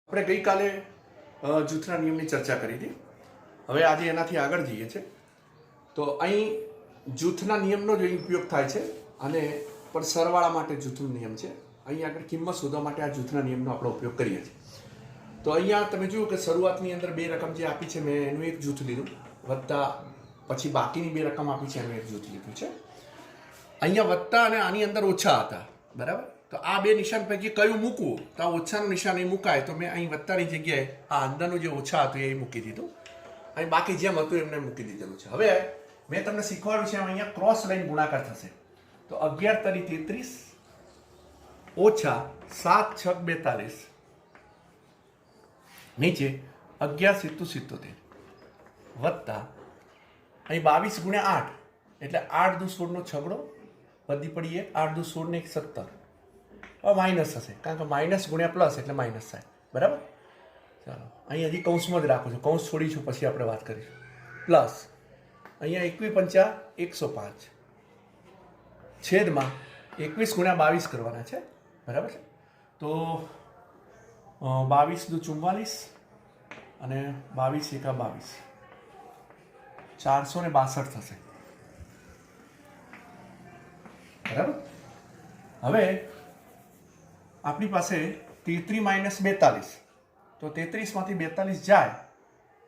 આપણે ગઈકાલે જૂથના નિયમની ચર્ચા કરી હતી. હવે આજે એનાથી આગળ જઈએ છીએ. તો અહીં જૂથના નિયમનો જ ઉપયોગ થાય છે અને પણ સરવાળા માટે જૂથનો નિયમ છે. અહીં આગળ કિંમત શોધવા માટે આ જૂથના નિયમનો આપણે ઉપયોગ કરીએ છીએ. તો અહીંયા તમે જુઓ કે શરૂઆતની અંદર બે રકમ જે આપી છે મેં એનું એક જૂથ લીધું, વત્તા પછી બાકીની બે રકમ આપી છે એનું એક જૂથ લીધું છે. અહીંયા વત્તા અને આની અંદર ઓછા હતા, બરાબર. તો આ બે નિશાન પૈકી કયું મૂકવું? તો આ ઓછાનું નિશાન અહીં મુકાય, તો મેં અહીં વત્તાની જગ્યાએ આ અંદરનું જે ઓછા હતું એ મૂકી દીધું. અહીં બાકી જેમ હતું એમને મૂકી દીધેલું છે. હવે મેં તમને શીખવાડ્યું છે અહીંયા ક્રોસ લાઈન ગુણાકાર થશે. તો 11 તરી 33 ઓછા 7 6 42 નીચે 11 સીતું 77 વત્તા અહીં 22 ગુણ્યા 8 એટલે 8 દુ 16 નો છગડો વધી પડી 1 8 દુ 16 ને 17. હવે માઇનસ થશે કારણ કે માઇનસ ગુણ્યા પ્લસ એટલે માઇનસ થાય, બરાબર. ચાલો અહીં હજી કૌંસમાં જ રાખું છું, કૌંસ છોડીશું પછી આપણે વાત કરીશું. પ્લસ અહીંયા 21 5 105 છેદમાં 21 ગુણ્યા 22 કરવાના છે, બરાબર છે. તો 22 દુ 44 અને 22 એકા 22 462 થશે, બરાબર. હવે આપણી પાસે 33 માઇનસ 42, તો 33 માંથી 42 જાય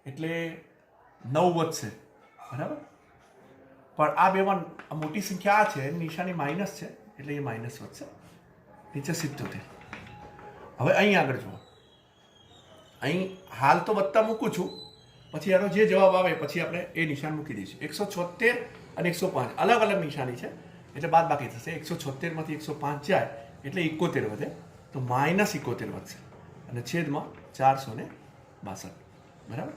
એટલે 9 વધશે, બરાબર. પણ આ બેમાં મોટી સંખ્યા આ છે, નિશાની માઇનસ છે એટલે એ માઇનસ વધશે. નીચે 77. હવે અહીં આગળ જુઓ, અહીં હાલ તો વત્તા મૂકું છું, પછી આનો જે જવાબ આવે પછી આપણે એ નિશાન મૂકી દઈશું. 176 અને 105 અલગ અલગ નિશાની છે એટલે બાદ બાકી થશે. 176 માંથી 105 જાય એટલે 71 વધે, તો માઇનસ 71 વધશે અને છેદમાં 462, બરાબર.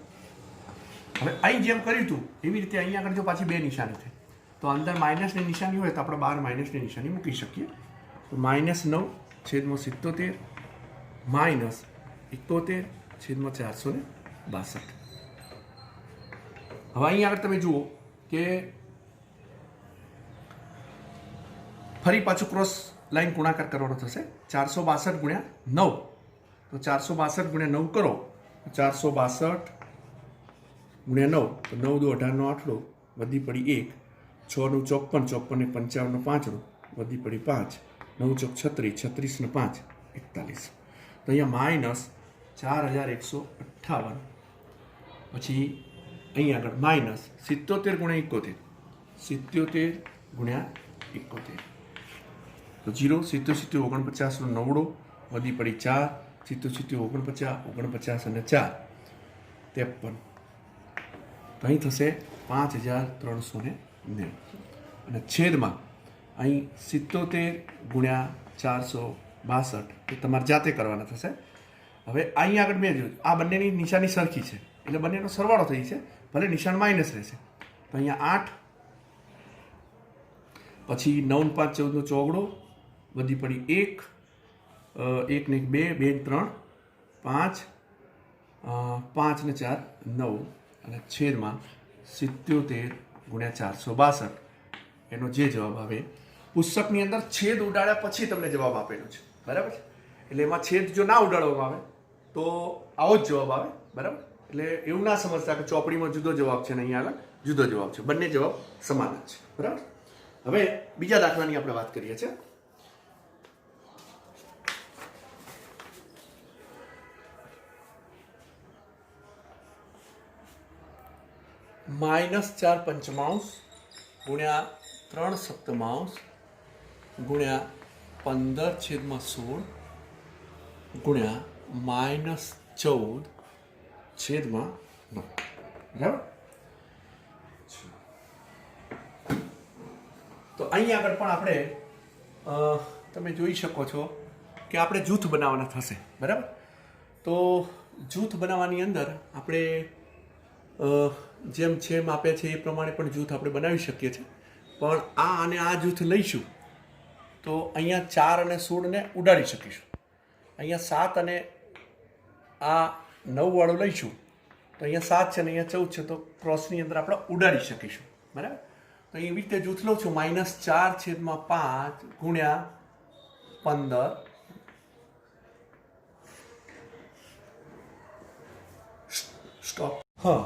હવે અહીં જેમ કર્યું હતું એવી રીતે અહીં આગળ જો પાછી બે નિશાની થાય તો અંદર માઇનસની નિશાની હોય તો આપણે બહાર માઇનસની નિશાની મૂકી શકીએ. તો -9 છેદમાં 77 માઇનસ 71 છેદમાં 462. હવે અહીં આગળ તમે જુઓ કે ફરી પાછું ક્રોસ લાઈન ગુણાકાર કરવાનો થશે. 462 ગુણ્યા 9, તો 462 ગુણ્યા 9 કરો, 462 ગુણ્યા 9 તો 9 દુ 18 નો આઠડો વધી પડી 1, 6 નું 54, 54 ને 55 નો પાંચડો વધી પડી 5, 9 ચોક 36, 36 ને 5 41. તો અહીંયા માઇનસ 4158. પછી અહીં આગળ માઇનસ 77 ગુણ્યા 71, 77 ગુણ્યા 71 તો 0, 77 49 નો નવડો વધી પડી 4, 77 49 49 અને 4 53. તો અહીં થશે 5390 અને છેદમાં અહીં 77 ગુણ્યા 462 એ તમારે જાતે કરવાના થશે. હવે અહીં આગળ મેં જોયું આ બંનેની નિશાની સરખી છે એટલે બંનેનો સરવાળો થઈ છે, ભલે નિશાન માઇનસ રહેશે. તો અહીંયા 8 પછી 9 5 14 નો ચોગડો વધી પડી 1, 1 ને 2, 2 ને 3 5, 5 ને 4 9 અને છેદમાં 77 ગુણ્યા 462 એનો જે જવાબ આવે. પુસ્તકની અંદર છેદ ઉડાડ્યા પછી તમને જવાબ આપેલો છે, બરાબર છે. એટલે એમાં છેદ જો ના ઉડાડવામાં આવે તો આવો જ જવાબ આવે, બરાબર. એટલે એવું ના સમજતા કે ચોપડીમાં જુદો જવાબ છે ને અહીંયા આગળ જુદો જવાબ છે, બંને જવાબ સમાન જ છે, બરાબર. હવે બીજા દાખલાની આપણે વાત કરીએ છીએ. -4 પંચમાંશ ગુણ્યા 3 સપ્તમાંશ ગુણ્યા 15/16 ગુણ્યા -14/9, બરાબર. તો અહીં આગળ પણ આપણે તમે જોઈ શકો છો કે આપણે જૂથ બનાવવાના થશે, બરાબર. તો જૂથ બનાવવાની અંદર આપણે જેમ છે આપે છે એ પ્રમાણે પણ જૂથ આપણે બનાવી શકીએ છીએ. પણ આ અને આ જૂથ લઈશું તો અહીંયા 4 અને 16 ને ઉડાડી શકીશું. અહીંયા 7 અને આ 9 વાળું લઈશું તો અહીંયા 7 છે ને અહીંયા 14 છે, તો ક્રોસની અંદર આપણે ઉડાડી શકીશું, બરાબર. તો એવી રીતે જૂથ લઉં છું -4/5 ગુણ્યા 15 સ્ટોપ. હા,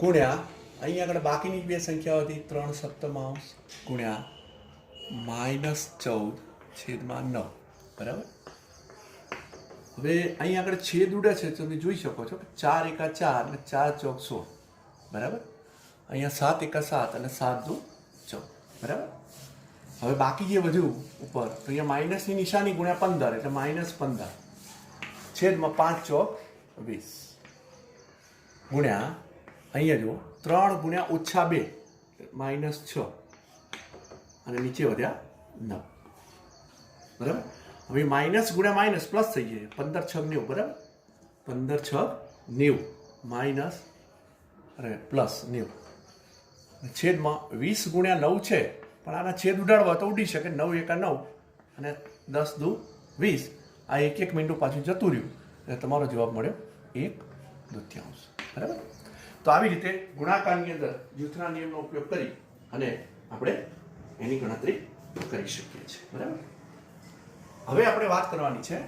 ગુણ્યા અહીંયા આગળ બાકીની બે સંખ્યાઓ હતી 3/7 ગુણ્યા -14/9. બરાબર. હવે અહીંયા આગળ છેદ ઉડે છે તમે જોઈ શકો છો કે 4 એકા 4 અને 4 ચોક 16. બરાબર. અહીંયા 7 એકા 7 અને 7 દુ 14. બરાબર. હવે બાકી જે વધ્યું ઉપર તો અહીંયા માઇનસની નિશાની ગુણ્યા 15 એટલે -15 છેદમાં 5 ચોક 20 ગુણ્યા અહીંયા જો 3 ગુણ્યા -2 -6 અને નીચે વધ્યા 9. બરાબર. હવે માઇનસ ગુણ્યા માઇનસ પ્લસ થઈ જાય 15 6 90. બરાબર. 15 6 90 માઇનસ અરે પ્લસ 90 છેદમાં 20 ગુણ્યા 9 છે પણ આના છેદ ઉડાડવા તો ઉડી શકે 9 એકા 9 અને 10 દુ 20. આ એક મિનિટ પાછું જતું રહ્યું એટલે તમારો જવાબ મળ્યો 1/2. બરાબર. તો આવી રીતે ગુણાકારની અંદર જૂથના નિયમનો ઉપયોગ કરી અને આપણે એની ગણતરી કરી શકીએ છીએ. બરાબર. હવે આપણે વાત કરવાની છે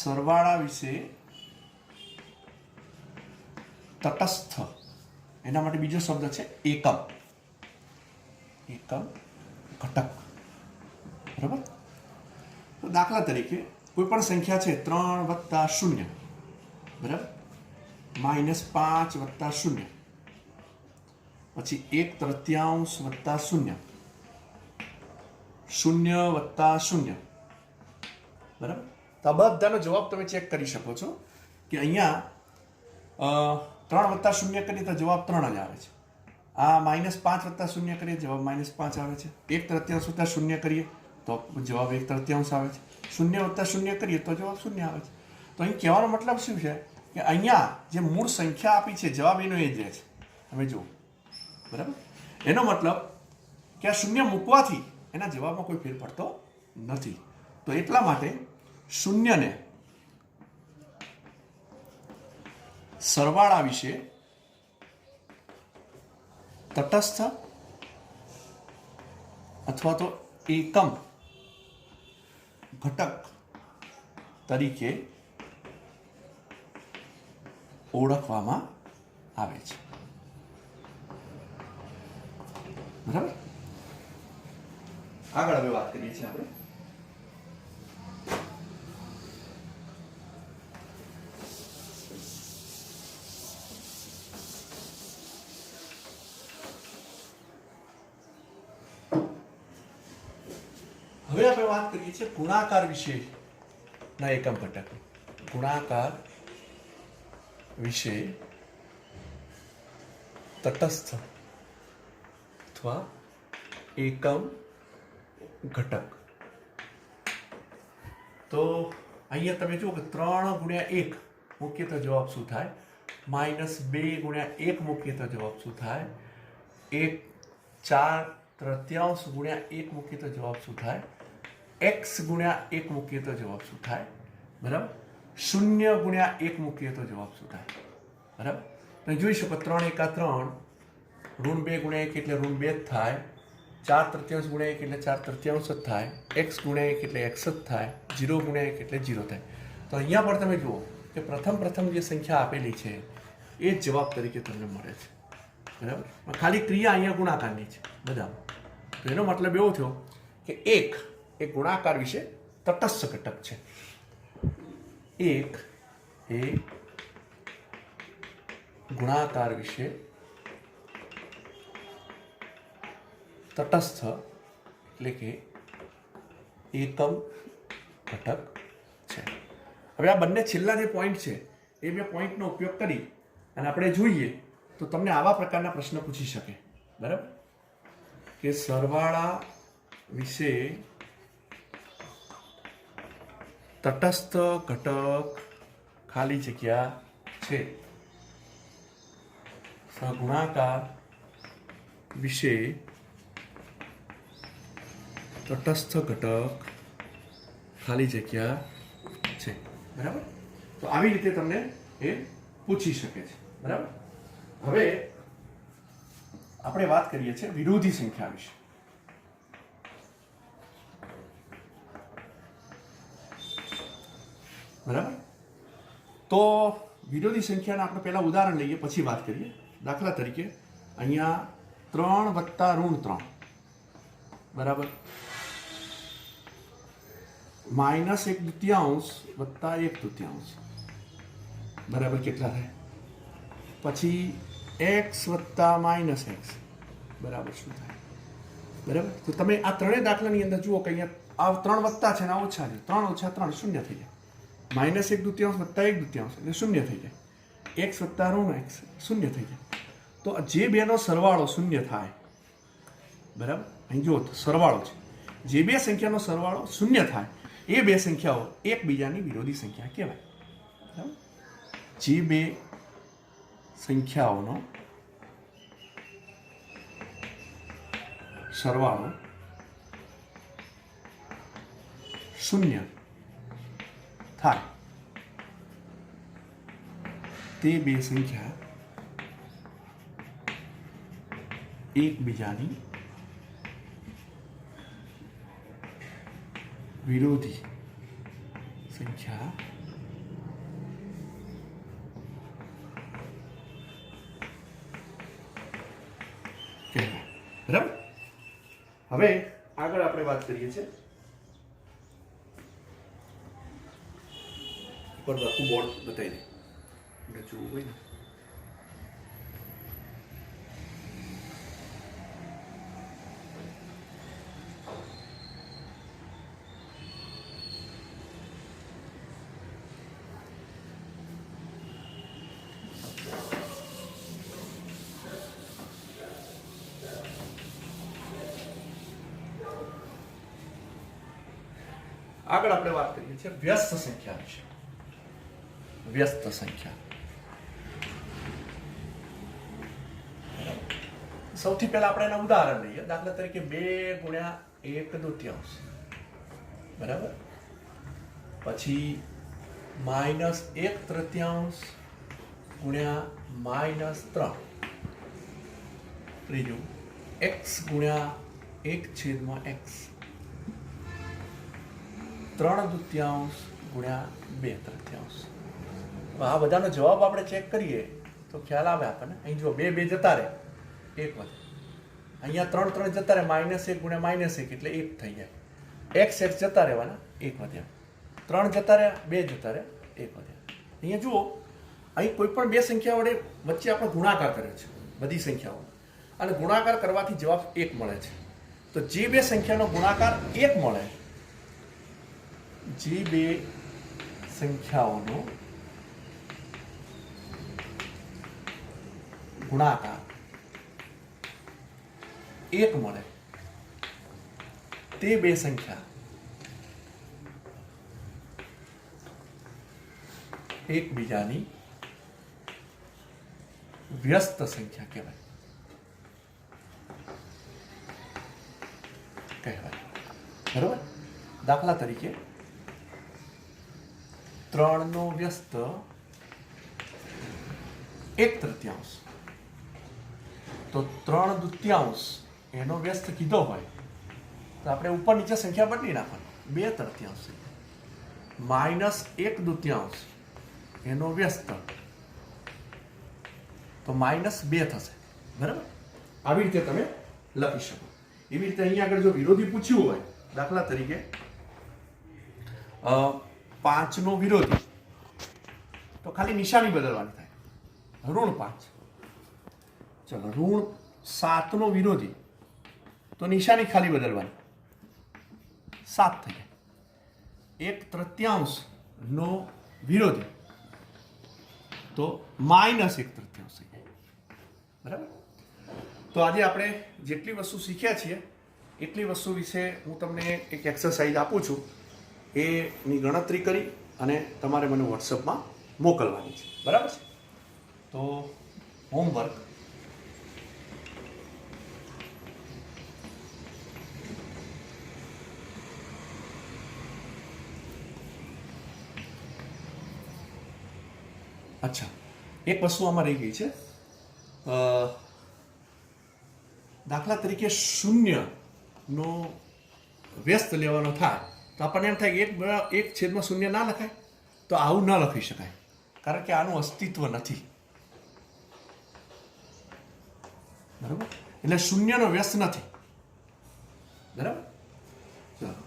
સરવાળા વિશે તટસ્થ. એના માટે બીજો શબ્દ છે એકમ. એકમ ઘટક. બરાબર. તો દાખલા તરીકે કોઈ પણ સંખ્યા છે 3 વત્તા 0. બરાબર. -5 વત્તા 0 પછી 1/3 વત્તા 0 0 વત્તા 0. બરાબર. તો આ બધાનો જવાબ તમે ચેક કરી શકો છો કે અહીંયા 3 વત્તા 0 કરીએ તો જવાબ 3 જ આવે છે. આ -5 વત્તા 0 કરીએ જવાબ -5 આવે છે. 1/3 વત્તા 0 કરીએ તો જવાબ 1/3 આવે છે. 0 વત્તા 0 કરીએ તો જવાબ 0 આવે છે. તો અહીં કહેવાનો મતલબ શું છે કે અહીંયા જે મૂળ સંખ્યા આપી છે જવાબ એનો એ જ રહે છે. તમે જુઓ. બરાબર. એનો મતલબ કે આ 0 મૂકવાથી એના જવાબમાં કોઈ ફેર પડતો નથી. તો એટલા માટે 0ને સરવાળા વિશે તટસ્થ અથવા તો એકમ ઘટક તરીકે ઓળખવામાં આવે છે. બરાબર. આગળ હવે વાત કરીએ છીએ આપણે વાત કરીએ છીએ ગુણાકાર વિશેના એકમ ઘટક. ગુણાકાર વિશે તટસ્થ અથવા એકમ ઘટક. તો અહીંયા તમે જુઓ કે 3 ગુણ્યા 1 મૂકીએ તો જવાબ શું થાય? -2 ગુણ્યા 1 મૂકીએ તો જવાબ શું થાય? 4/3 ગુણ્યા 1 મૂકીએ તો જવાબ શું થાય? x ગુણ્યા 1 મૂકીએ તો જવાબ શું થાય? બરાબર. 0 ગુણ્યા 1 મૂકીએ તો જવાબ શું થાય? બરાબર. તમે જોઈ શકો 3 એકા 3 -2 ગુણ્યા 1 એટલે -2 જ થાય. 4/3 ગુણ્યા 1 એટલે 4/3 જ થાય. x ગુણ્યા 1 એટલે x જ થાય. 0 ગુણ્યા 1 એટલે 0 થાય. તો અહીંયા પણ તમે જુઓ કે પ્રથમ જે સંખ્યા આપેલી છે એ જ જવાબ તરીકે તમને મળે છે. બરાબર. ખાલી ક્રિયા અહીંયા ગુણાકારની છે બધા. તો એનો મતલબ એવો થયો કે 1 એ ગુણાકાર વિશે તટસ્થ ઘટક છે. 1 એ ગુણાકાર વિશે તટસ્થ એટલે કે એકમ ઘટક છે. હવે આ બંને છેલ્લા જે પોઈન્ટ છે એ બે પોઈન્ટનો ઉપયોગ કરી અને આપણે જોઈએ તો તમને આવા પ્રકારના પ્રશ્ન પૂછી શકે. બરાબર. કે સરવાળા વિશે તટસ્થ ઘટક ખાલી જગ્યા છે. સહગુણાકાર વિશે તટસ્થ ઘટક ખાલી જગ્યા છે. બરાબર. તો આવી રીતે તમને એ પૂછી શકે છે. બરાબર. હવે આપણે વાત કરીએ છીએ વિરોધી સંખ્યા વિશે. બરાબર. તો વિરોધી સંખ્યાના આપણે પહેલાં ઉદાહરણ લઈએ, પછી વાત કરીએ. દાખલા તરીકે અહીંયા 3 વત્તા -3 બરાબર -1/2 વત્તા 1/2 બરાબર કેટલા થાય? પછી x વત્તા -x બરાબર શું થાય? બરાબર. તો તમે આ ત્રણેય દાખલાની અંદર જુઓ કે અહીંયા આ 3 વત્તા છે ને આ ઓછા છે. 3 ઓછા 3 શૂન્ય થઈ જાય. -1/2 વત્તા 1/2 એટલે શૂન્ય થઈ જાય. x વત્તા ઋણ x શૂન્ય થઈ જાય. તો જે બેનો સરવાળો શૂન્ય થાય, બરાબર, અહીં જુઓ તો સરવાળો છે, જે બે સંખ્યાનો સરવાળો શૂન્ય થાય એ બે સંખ્યાઓ એકબીજાની વિરોધી સંખ્યા કહેવાય. બરાબર. જે બે સંખ્યાઓનો સરવાળો શૂન્ય થાય તે બે સંખ્યા એકબીજાની વિરોધી સંખ્યા કહેવાય. બરાબર. હવે આગળ આપણે વાત કરીએ છીએ. ઉપર આખું બોર્ડ બતાવી દે એટલે જોવું હોય ને. આગળ આપણે વાત કરીએ છીએ વ્યસ્ત સંખ્યા વિશે. વ્યસ્ત સંખ્યા સૌથી પહેલા આપણે એના ઉદાહરણ લઈએ. દાખલા તરીકે 2 ગુણ્યા 1/2 બરાબર, પછી -1/3 ગુણ્યા -3, ત્રીજું x ગુણ્યા 1/x, 3/2 ગુણ્યા 2/3. આ બધાનો જવાબ આપણે ચેક કરીએ તો ખ્યાલ આવે આપણને. અહીં જો 2 2 જતા રહે, 1 વધે. અહીંયા 3 3 જતા રહે, -1 ગુણ્યા -1 એટલે 1 થઈ જાય. x જતા રહેવાના, 1 વધ્યા. 3 જતા રહ્યા, 2 જતા રહ્યા, 1 વધ્યા. અહીંયા જુઓ, અહીં કોઈ પણ બે સંખ્યા વડે વચ્ચે આપણે ગુણાકાર કર્યો છે, બધી સંખ્યાઓ, અને ગુણાકાર કરવાથી જવાબ 1 મળે છે. તો જે બે સંખ્યાનો ગુણાકાર 1 મળે, જે બે સંખ્યાઓનો ગુણાકાર 1 મળે તે બે સંખ્યા એકબીજાની વ્યસ્ત સંખ્યા કહેવાય. બરોબર. દાખલા તરીકે 3 નો વ્યસ્ત 1/3, તો 3/2 એનો વ્યસ્ત કીધો હોય તો આપણે ઉપર નીચે સંખ્યા બદલી નાખવાની, 2/3 -1/2 એનો વ્યસ્ત તો -2 થશે. બરાબર. આવી રીતે તમે લખી શકો. એવી રીતે અહીંયા આગળ જો વિરોધી પૂછ્યું હોય, દાખલા તરીકે 5 નો વિરોધી, તો ખાલી નિશાની બદલવાની થાય, -5. ચલો, -7 નો વિરોધી, તો નિશાની ખાલી બદલવાની, 7 થઈ જાય. 1/3 નો વિરોધી, તો -1/3 થઈ જાય. બરાબર. તો આજે આપણે જેટલી વસ્તુ શીખ્યા છીએ એટલી વસ્તુ વિશે હું તમને એક એક્સરસાઇઝ આપું છું. એની ગણતરી કરી અને તમારે મને વોટ્સઅપમાં મોકલવાની છે. બરાબર છે. તો હોમવર્ક અચ્છા, એક વસ્તુ આમાં રહી ગઈ છે. દાખલા તરીકે 0 નો વ્યસ્ત લેવાનો થાય તો આપણને એમ થાય કે 1/0 ના લખાય, તો આવું ન લખી શકાય. કારણ કે આનું અસ્તિત્વ નથી. બરાબર, એટલે શૂન્યનો વ્યસ્ત નથી. બરાબર, ચાલો.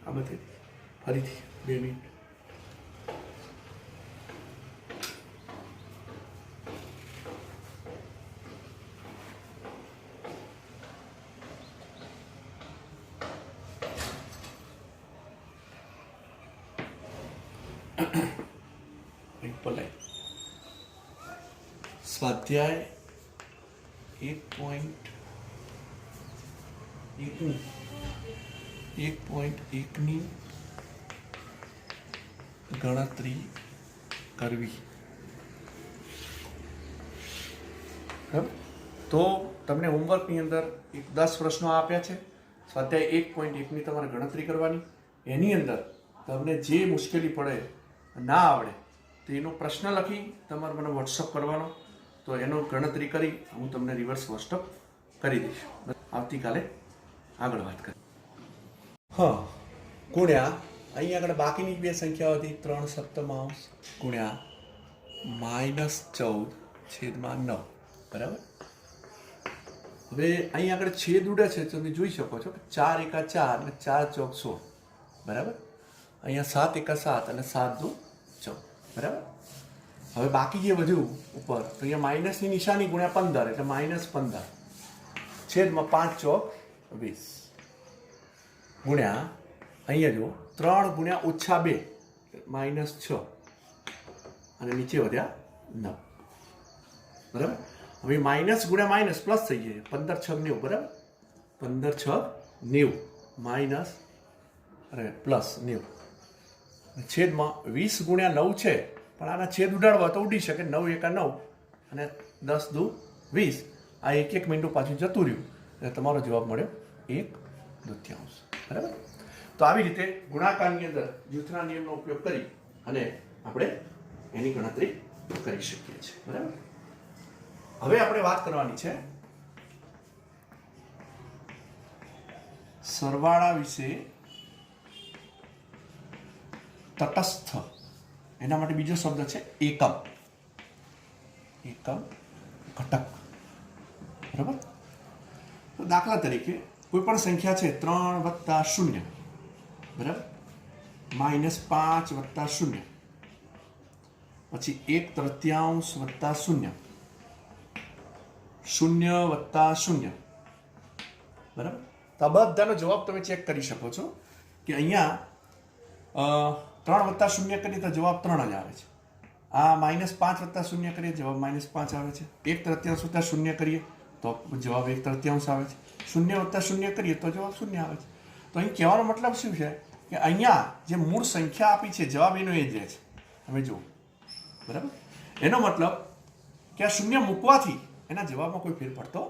આમાંથી ફરીથી 2 મિનિટ. સ્વાધ્યાય 1.1ની ગણતરી કરવી. તો તમને હોમવર્કની અંદર 10 પ્રશ્નો આપ્યા છે. સ્વાધ્યાય 1.1ની તમારે ગણતરી કરવાની. એની અંદર તમને જે મુશ્કેલી પડે, ના આવડે, તો એનો પ્રશ્ન લખી તમારે મને વોટ્સઅપ કરવાનો. તો એનો ગણતરી કરી હું તમને રિવર્સ વોટ્સઅપ કરી દઈશ. આવતીકાલે આગળ વાત કરી. હા, ગુણ્યા અહીં આગળ બાકીની 2 સંખ્યાઓ હતી, 3/7 ગુણ્યા -14/9. બરાબર. હવે અહીં આગળ છેદ ઉડે છે તો તમે જોઈ શકો છો કે 4 એકા 4 અને 4 ચોક 16, બરાબર. અહીંયા 7 એકા 7 અને 7 દુ 14, બરાબર. હવે બાકી જે વધ્યું ઉપર તો અહીંયા માઇનસની નિશાની ગુણ્યા 15 એટલે -15 છેદમાં 5 ચોક 20 ગુણ્યા અહીંયા જો 3 ગુણ્યા -2 -6 અને નીચે વધ્યા 9, બરાબર. હવે માઇનસ ગુણ્યા માઇનસ પ્લસ થઈ જાય 15 6 90, બરાબર. 15 6 90 માઇનસ અરે પ્લસ 90 છેદમાં 20 ગુણ્યા 9 છે, પણ આના છેદ ઉડાડવા તો ઉડી શકે. 9 એકા 9 અને 10 દુ 20. આ એક મિનિટ પાછું જતું રહ્યું એટલે તમારો જવાબ મળ્યો 1/2, બરાબર. તો આવી રીતે ગુણાકારની અંદર જૂથના નિયમનો ઉપયોગ કરી અને આપણે એની ગણતરી કરી શકીએ છીએ, બરાબર. હવે આપણે વાત કરવાની છે સરવાળા વિશે તટસ્થ. એના માટે બીજો શબ્દ છે એકમ. એકમ ઘટક, બરાબર. તો દાખલા તરીકે કોઈ પણ સંખ્યા છે 3 વત્તા 0, બરાબર, -5 વત્તા 0, પછી 1/3 વત્તા 0, 0 વત્તા 0, બરાબર. તો આ બધાનો જવાબ તમે ચેક કરી શકો છો કે અહીંયા 3 વત્તા 0 કરીએ તો જવાબ 3 જ આવે છે. આ -5 વત્તા 0 કરીએ જવાબ -5 આવે છે. 1/3 વત્તા 0 કરીએ તો જવાબ 1/3 આવે છે. 0 વત્તા 0 કરીએ તો જવાબ 0 આવે છે. તો અહીં કહેવાનો મતલબ શું છે કે અહીંયા જે મૂળ સંખ્યા આપી છે જવાબ એનો એ જ રહે છે. તમે જુઓ, બરાબર. એનો મતલબ કે આ 0 મૂકવાથી એના જવાબમાં કોઈ ફેર પડતો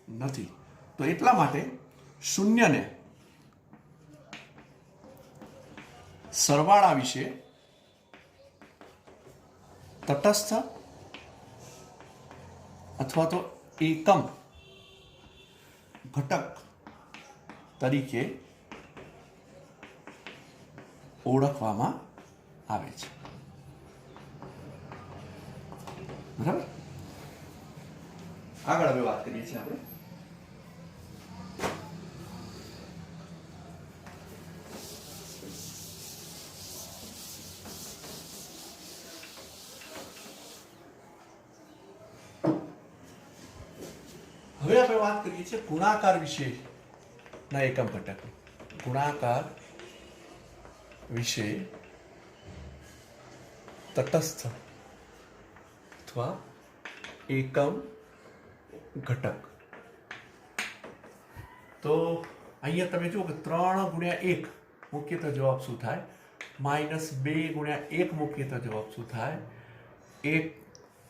નથી. તો એટલા માટે 0ને સરવાળા વિશે તટસ્થ અથવા તો એકમ ઘટક તરીકે ઓળખવામાં આવે છે, બરાબર. આગળ હવે વાત કરીએ છીએ આપણે વાત કરીએ છીએ ગુણાકાર વિશેના એકમ ઘટક. ગુણાકાર વિશે તટસ્થ અથવા એકમ ઘટક. તો અહીંયા તમે જુઓ કે 3 ગુણ્યા 1 મૂકીએ તો જવાબ શું થાય? -2 ગુણ્યા 1 મૂકીએ તો જવાબ શું થાય?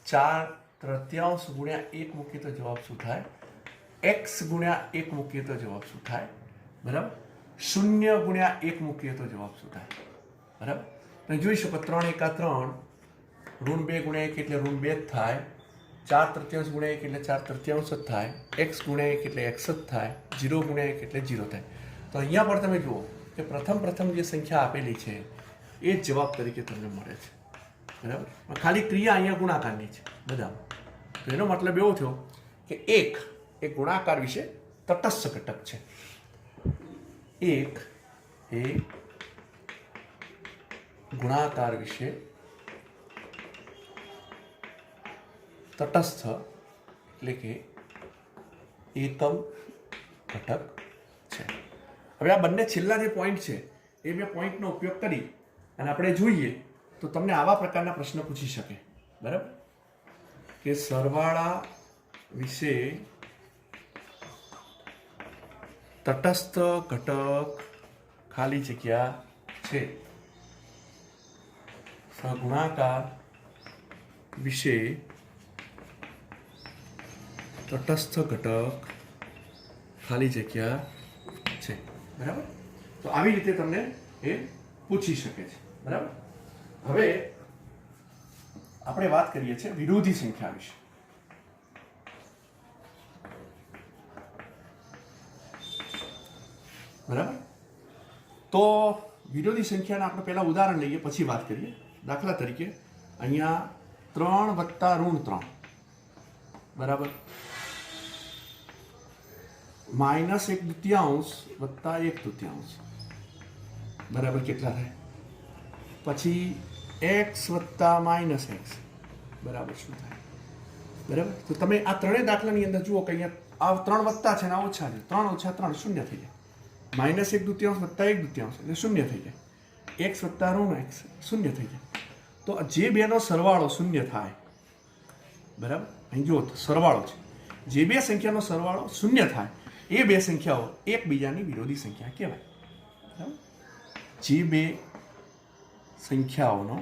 4/3 ગુણ્યા 1 મૂકીએ તો જવાબ શું થાય? x ગુણ્યા 1 મૂકીએ તો જવાબ શું થાય? બરાબર. 0 ગુણ્યા 1 મૂકીએ તો જવાબ શું થાય? બરાબર. તમે જોઈ શકો 3 એકા 3, -2 ગુણ્યા 1 એટલે -2 જ થાય. 4/3 ગુણ્યા 1 એટલે 4/3 જ થાય. x ગુણ્યા 1 એટલે x જ થાય. 0 ગુણ્યા 1 એટલે 0 થાય. તો અહીંયા પણ તમે જુઓ કે પ્રથમ જે સંખ્યા આપેલી છે એ જ જવાબ તરીકે તમને મળે છે, બરાબર. ખાલી ક્રિયા અહીંયા ગુણાકારની છે બધા. તો એનો મતલબ એવો થયો કે 1 એ ગુણાકાર વિશે તટસ્થ ઘટક છે. 1 એ ગુણાકાર વિશે તટસ્થ એટલે કે એકમ ઘટક છે. હવે આ બંને છેલ્લા જે પોઈન્ટ છે એ બે પોઈન્ટનો ઉપયોગ કરી અને આપણે જોઈએ તો તમને આવા પ્રકારના પ્રશ્ન પૂછી શકે, બરાબર, કે સરવાળા વિશે તટસ્થ ઘટક ખાલી જગ્યા છે. સહગુણાકાર વિશે તટસ્થ ઘટક ખાલી જગ્યા છે, બરાબર. તો આવી રીતે તમને એ પૂછી શકે છે, બરાબર. હવે આપણે વાત કરીએ છીએ વિરોધી સંખ્યા વિશે. બરાબર. તો વિરોધી સંખ્યાના આપણે પહેલા ઉદાહરણ લઈએ પછી વાત કરીએ. દાખલા તરીકે અહીંયા 3 + -3, બરાબર, માઇનસ 1/2 વત્તા 1/2 બરાબર કેટલા થાય? પછી x વત્તા માઇનસ એક્સ બરાબર શું થાય? બરાબર. તો તમે આ ત્રણેય દાખલાની અંદર જુઓ કે અહીંયા આ 3 વત્તા છે ને આ ઓછા છે. 3 ઓછા 3 શૂન્ય થઈ જાય. માઇનસ 1/2 વત્તા 1/2 એટલે શૂન્ય થઈ જાય. x વત્તા ઋણ x શૂન્ય થઈ જાય. તો જે બેનો સરવાળો શૂન્ય થાય, બરાબર, અહીં જુઓ તો સરવાળો છે, જે બે સંખ્યાનો સરવાળો શૂન્ય થાય એ બે સંખ્યાઓ એકબીજાની વિરોધી સંખ્યા કહેવાય. બરાબર. જે બે સંખ્યાઓનો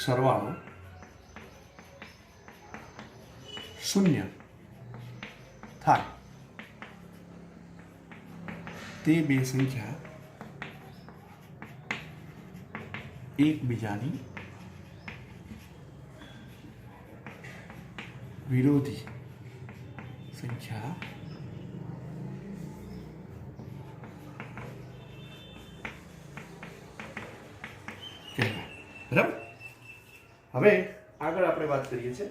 સરવાળો શૂન્ય થાય તે બે સંખ્યા એકબીજાની વિરોધી સંખ્યા કહેવાય. બરાબર. હવે આગળ આપણે વાત કરીએ છીએ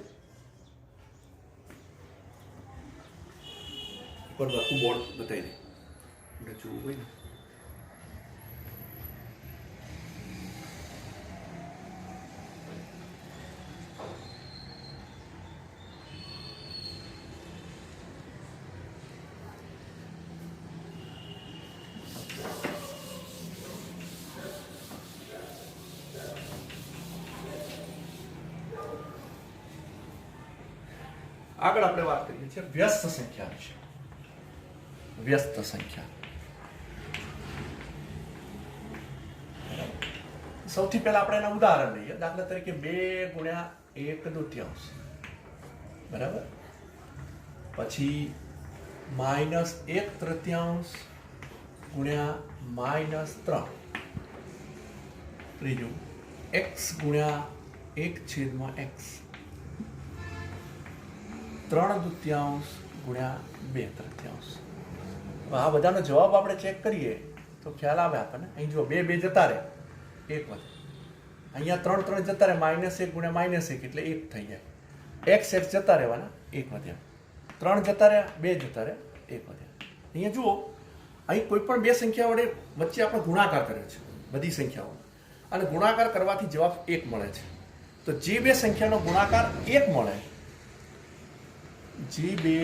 પર આખું બોર્ડ બતાવી દે એટલે જોવું હોય ને. આગળ આપણે વાત કરીએ છીએ વ્યસ્ત સંખ્યા વિશે. વ્યસ્ત સંખ્યા સૌથી પહેલા આપણે એના ઉદાહરણ લઈએ. દાખલા તરીકે 2 ગુણ્યા 1/2 બરાબર. પછી -1/3 ગુણ્યા -3. ત્રીજું x ગુણ્યા 1/x. 3/2 ગુણ્યા 2/3. આ બધાનો જવાબ આપણે ચેક કરીએ તો ખ્યાલ આવે આપણને. અહીં જો 2 જતા રહે, 1 વધે. અહીંયા 3 જતા રહે, -1 ગુણ્યા -1 એટલે 1 થઈ જાય. x જતા રહેવાના, 1 વધ્યા. 3 જતા રહ્યા, 2 જતા રહ્યા, 1 વધ્યા. અહીંયા જુઓ, અહીં કોઈ પણ બે સંખ્યા વડે વચ્ચે આપણે ગુણાકાર કર્યો છે, બધી સંખ્યાઓ, અને ગુણાકાર કરવાથી જવાબ 1 મળે છે. તો જે બે સંખ્યાનો ગુણાકાર 1 મળે, જે બે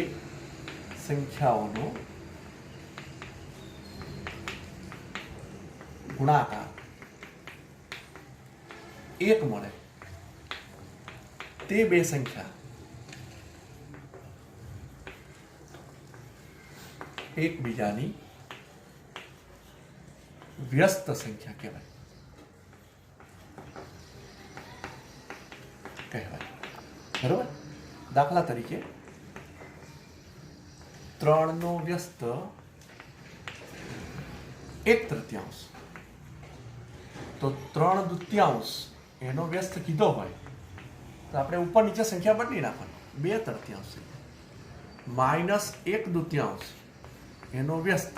સંખ્યાઓનો ગુણાકાર 1 મળે તે બે સંખ્યા એકબીજાની વ્યસ્ત સંખ્યા કહેવાય. બરોબર. દાખલા તરીકે 3 નો વ્યસ્ત 1/3, તો 3/2 એનો વ્યસ્ત કીધો હોય તો આપણે ઉપર નીચે સંખ્યા બદલી નાખવાની, 2/3. -1/2 એનો વ્યસ્ત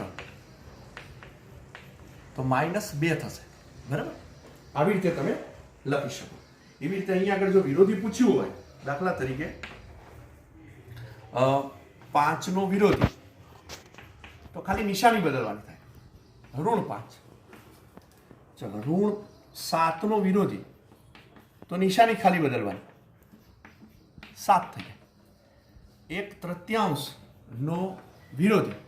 તો -2 થશે. બરાબર. આવી રીતે તમે લખી શકો. એવી રીતે અહીંયા આગળ જો વિરોધી પૂછ્યું હોય, દાખલા તરીકે 5 નો વિરોધી, તો ખાલી નિશાની બદલવાની થાય, -5. ચલો, -7 નો વિરોધી, તો નિશાની ખાલી બદલવાની, 7 થઈ જાય. 1/3 નો વિરોધી,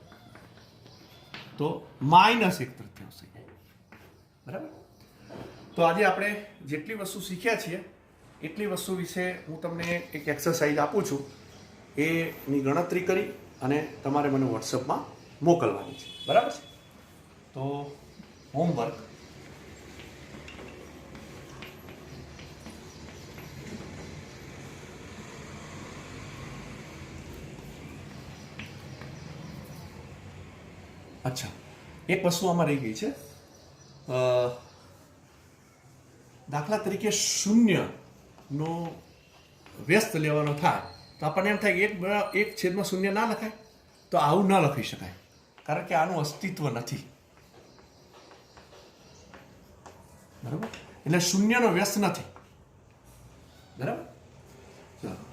તો -1/3 થઈ જાય. બરાબર. તો આજે આપણે જેટલી વસ્તુ શીખ્યા છીએ એટલી વસ્તુ વિશે હું તમને એક એક્સરસાઇઝ આપું છું. એની ગણતરી કરી અને તમારે મને વોટ્સઅપમાં મોકલવાની છે. બરાબર છે. તો હોમવર્ક અચ્છા, એક વસ્તુ આમાં રહી ગઈ છે. દાખલા તરીકે 0 નો વ્યસ્ત લેવાનો થાય તો આપણને એમ થાય કે 1/0 ના લખાય, તો આવું ન લખી શકાય, કારણ કે આનું અસ્તિત્વ નથી. બરાબર. એટલે 0 નો વ્યસ્ત નથી. બરાબર. ચાલો,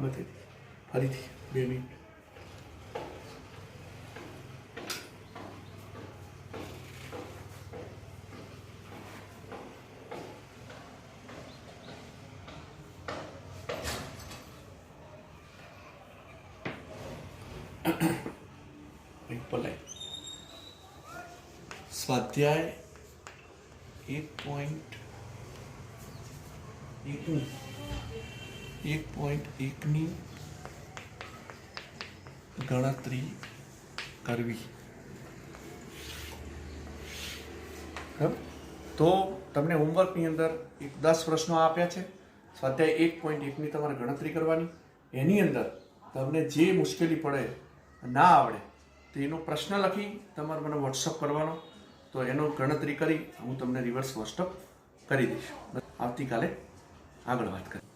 આમાંથી ફરીથી 2 મિનિટ. સ્વાધ્યાય 1.1ની ગણતરી કરવી. તો તમને હોમવર્કની અંદર 10 પ્રશ્નો આપ્યા છે. સ્વાધ્યાય 1.1ની તમારે ગણતરી કરવાની. એની અંદર તમને જે મુશ્કેલી પડે, ના આવડે, તો એનો પ્રશ્ન લખી તમારે મને વોટ્સઅપ કરવાનો. તો એનો ગણતરી કરી હું તમને રિવર્સ વોટ્સઅપ કરી દઈશ. આવતીકાલે આગળ વાત કરીએ.